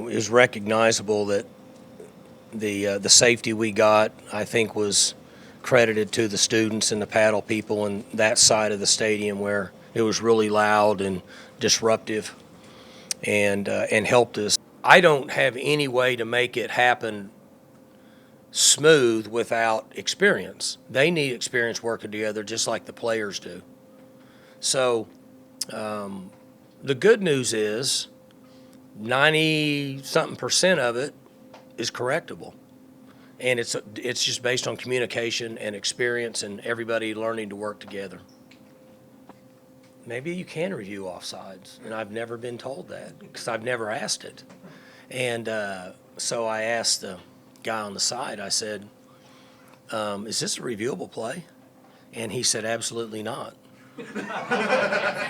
it was recognizable that the safety we got, I think, was credited to the students and the paddle people and that side of the stadium where it was really loud and disruptive and helped us. I don't have any way to make it happen smooth without experience. They need experience working together just like the players do. So the good news is 90-something% of it is correctable. And it's just based on communication and experience and everybody learning to work together. Maybe you can review offsides, and I've never been told that because I've never asked it. And so I asked the guy on the side, I said, is this a reviewable play? And he said, absolutely not.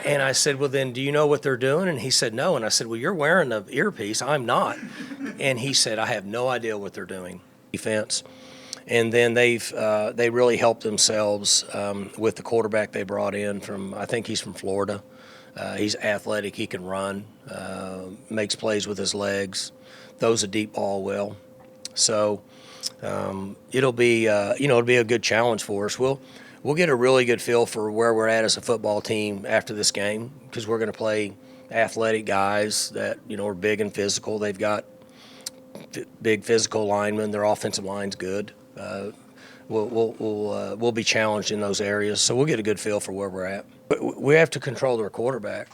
And I said, well, then do you know what they're doing? And he said, no. And I said, well, you're wearing the earpiece. I'm not. And he said, I have no idea what they're doing. Defense. And then they really helped themselves with the quarterback they brought in from, I think he's from Florida. He's athletic. He can run, makes plays with his legs, throws a deep ball well. So it'll be, it'll be a good challenge for us. We'll get a really good feel for where we're at as a football team after this game because we're going to play athletic guys that, are big and physical. They've got big physical linemen. Their offensive line's good. We'll be challenged in those areas, so we'll get a good feel for where we're at. But we have to control their quarterback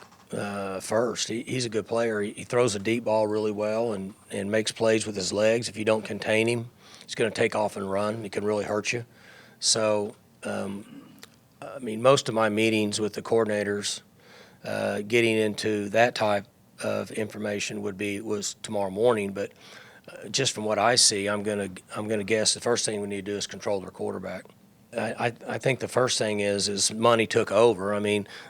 first. He's a good player. He throws a deep ball really well and makes plays with his legs. If you don't contain him, he's going to take off and run. He can really hurt you. So, most of my meetings with the coordinators getting into that type of information was tomorrow morning, but just from what I see, I'm gonna guess the first thing we need to do is control their quarterback. I think the first thing is money took over.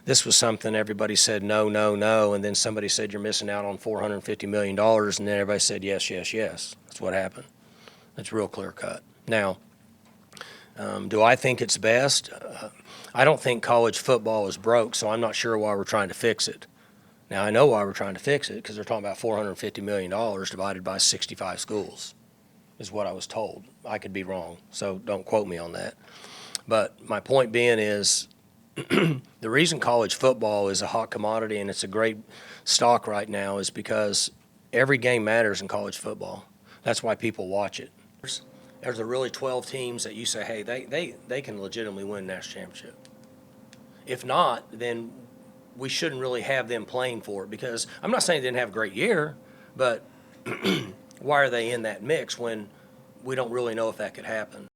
This was something everybody said no, no, no, and then somebody said you're missing out on $450 million, and then everybody said yes, yes, yes. That's what happened. That's real clear cut. Now, do I think it's best? I don't think college football is broke, so I'm not sure why we're trying to fix it. Now, I know why we're trying to fix it because they're talking about $450 million divided by 65 schools is what I was told. I could be wrong, so don't quote me on that. But my point being is the reason college football is a hot commodity and it's a great stock right now is because every game matters in college football. That's why people watch it. There's really 12 teams that you say, hey, they can legitimately win national championship. If not, then we shouldn't really have them playing for it because I'm not saying they didn't have a great year, but why are they in that mix when we don't really know if that could happen?